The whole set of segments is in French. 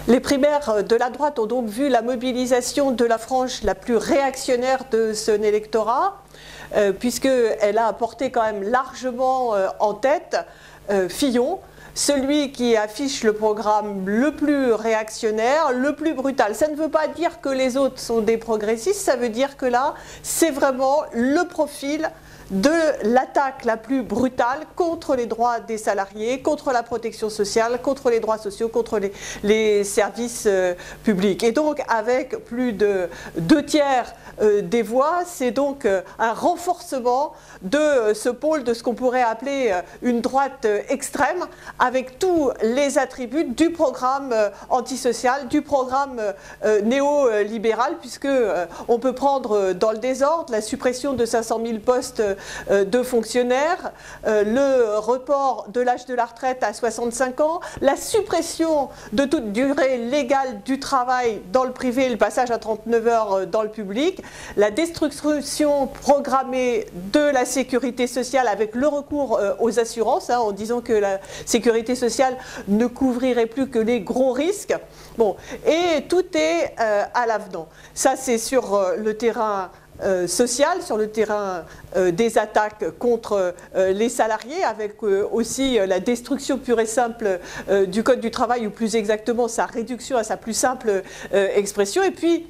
Les primaires de la droite ont donc vu la mobilisation de la frange la plus réactionnaire de son électorat, puisqu'elle a apporté quand même largement en tête Fillon, celui qui affiche le programme le plus réactionnaire, le plus brutal. Ça ne veut pas dire que les autres sont des progressistes, ça veut dire que là, c'est vraiment le profil de l'attaque la plus brutale contre les droits des salariés, contre la protection sociale, contre les droits sociaux, contre les services publics. Et donc, avec plus de 2/3 des voix, c'est donc un renforcement de ce pôle, de ce qu'on pourrait appeler une droite extrême, avec tous les attributs du programme antisocial, du programme néolibéral, puisque on peut prendre dans le désordre la suppression de 500 000 postes de fonctionnaires, le report de l'âge de la retraite à 65 ans, la suppression de toute durée légale du travail dans le privé, le passage à 39 heures dans le public, la destruction programmée de la sécurité sociale avec le recours aux assurances, en disant que la sécurité sociale ne couvrirait plus que les gros risques. Bon, et tout est à l'avenant. Ça, c'est sur le terrain social, sur le terrain des attaques contre les salariés, avec aussi la destruction pure et simple du Code du travail, ou plus exactement sa réduction à sa plus simple expression. Et puis,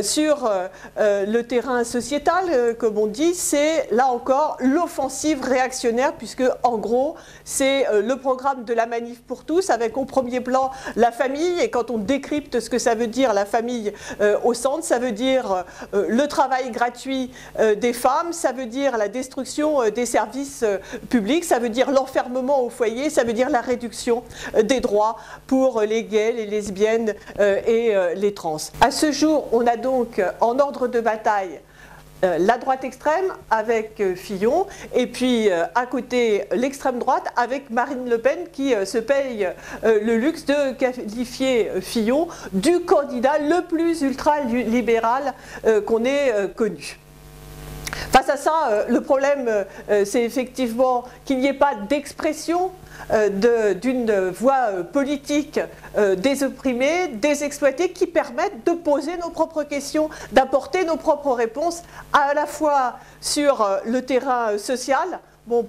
sur le terrain sociétal, comme on dit, c'est là encore l'offensive réactionnaire, puisque en gros c'est le programme de la manif pour tous, avec au premier plan la famille. Et quand on décrypte ce que ça veut dire la famille au centre, ça veut dire le travail gratuit des femmes, ça veut dire la destruction des services publics, ça veut dire l'enfermement au foyer, ça veut dire la réduction des droits pour les gays, les lesbiennes et les trans. À ce jour, on a donc en ordre de bataille la droite extrême avec Fillon, et puis à côté l'extrême droite avec Marine Le Pen, qui se paye le luxe de qualifier Fillon du candidat le plus ultra-libéral qu'on ait connu. Face à ça, le problème, c'est effectivement qu'il n'y ait pas d'expression d'une voix politique des opprimés, des exploités, qui permettent de poser nos propres questions, d'apporter nos propres réponses, à la fois sur le terrain social,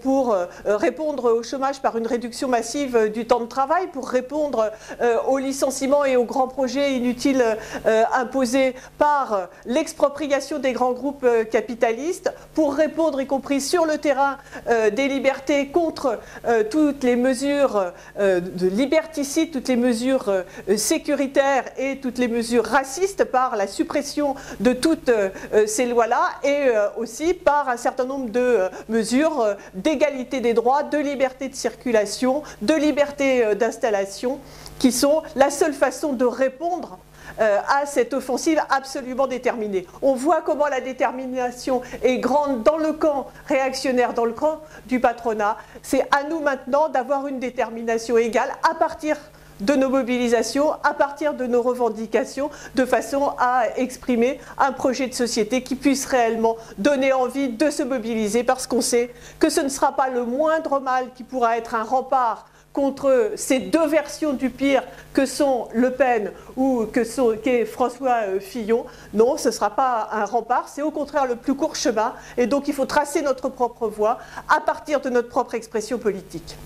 pour répondre au chômage par une réduction massive du temps de travail, pour répondre aux licenciements et aux grands projets inutiles imposés par l'expropriation des grands groupes capitalistes, pour répondre y compris sur le terrain des libertés contre toutes les mesures de liberticides, toutes les mesures sécuritaires et toutes les mesures racistes, par la suppression de toutes ces lois-là, et aussi par un certain nombre de mesures d'égalité des droits, de liberté de circulation, de liberté d'installation, qui sont la seule façon de répondre à cette offensive absolument déterminée. On voit comment la détermination est grande dans le camp réactionnaire, dans le camp du patronat. C'est à nous maintenant d'avoir une détermination égale à partir de nos mobilisations, à partir de nos revendications, de façon à exprimer un projet de société qui puisse réellement donner envie de se mobiliser, parce qu'on sait que ce ne sera pas le moindre mal qui pourra être un rempart contre ces deux versions du pire que sont Le Pen ou qu'est François Fillon. Non, ce ne sera pas un rempart, c'est au contraire le plus court chemin, et donc il faut tracer notre propre voie à partir de notre propre expression politique.